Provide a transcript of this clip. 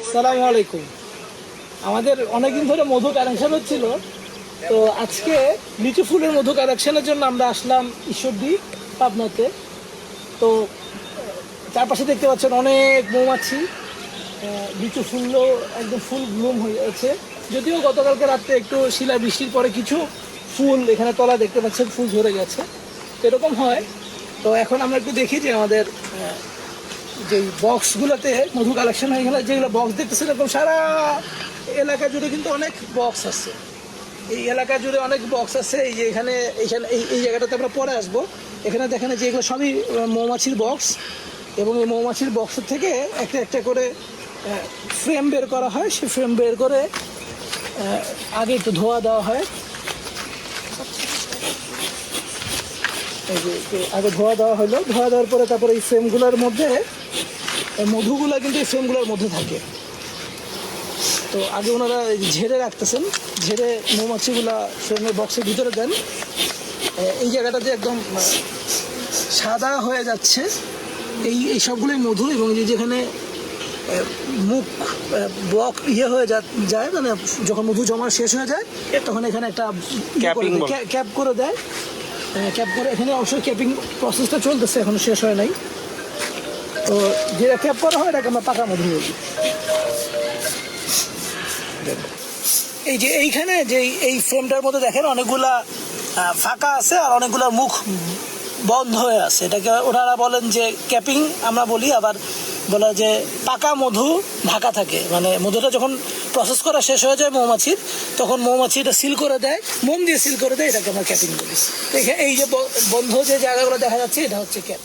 আসসালামু আলাইকুম। আমাদের অনেকদিন ধরে মধু কালেকশন হচ্ছিল, তো আজকে লিচু ফুলের মধু কালেকশনের জন্য আমরা আসলাম ঈশ্বরদী পাবনাতে। তো চারপাশে দেখতে পাচ্ছেন অনেক মৌমাছি, লিচু ফুলও একদম ফুল ব্লুম হয়ে আছে। যদিও গতকালকে রাত্রে একটু শিলা বৃষ্টির পরে কিছু ফুল এখানে তলা দেখতে পাচ্ছেন ফুল ঝরে গেছে, তো এরকম হয়। তো এখন আমরা একটু দেখি যে আমাদের যে বক্সগুলোতে মধু কালেকশন হয়ে গেলে যেগুলো বক্স দেখতেছেন এরকম সারা এলাকা জুড়ে কিন্তু অনেক বক্স আছে। এই এলাকা জুড়ে অনেক বক্স আছে। এই যে এখানে এইখানে এই জায়গাটাতে আমরা পরে আসবো। এখানে দেখেন যে এগুলো সবই মৌমাছির বক্স, এবং এই মৌমাছির বক্সের থেকে একটা একটা করে ফ্রেম বের করা হয়। সেই ফ্রেম বের করে আগে একটু ধোয়া দেওয়া হয়। এই যে আগে ধোয়া দেওয়া হলো, ধোয়া দেওয়ার পরে তারপরে এই ফ্রেমগুলোর মধ্যে মধুগুলো কিন্তু এই ফ্রেমগুলোর মধ্যে থাকে। তো আগে ওনারা ঝেড়ে রাখতেছেন, ঝেড়ে মৌমাছিগুলা ফ্রেমের বক্সের ভিতরে দেন। এই জায়গাটাতে একদম সাদা হয়ে যাচ্ছে এই সবগুলোই মধু, এবং যেখানে মুখ ব্লক হয়ে যায়, মানে যখন মধু জমা শেষ হয়ে যায় তখন এখানে একটা ক্যাপ করে দেয়। ক্যাপ করে এখানে অবশ্যই ক্যাপিং প্রসেসটা চলতেছে, এখনো শেষ হয় নাই। তো যেটা ক্যাপ করা হয় এটাকে আমরা পাকা মধু বলি। এই যে এইখানে যে এই ফ্রেমটার মধ্যে দেখেন অনেকগুলা ফাঁকা আছে আর অনেকগুলা মুখ বন্ধ হয়ে আছে। এটাকে ওনারা বলেন যে ক্যাপিং আমরা বলি, আবার বলা যে পাকা মধু ঢাকা থাকে। মানে মধুটা যখন প্রসেস করা শেষ হয়ে যায় মৌমাছির, তখন মৌমাছি এটা সিল করে দেয়, মোম দিয়ে সিল করে দেয়, এটাকে আমরা ক্যাপিং বলি। এই যে বন্ধ যে জায়গাগুলো দেখা যাচ্ছে এটা হচ্ছে ক্যাপ।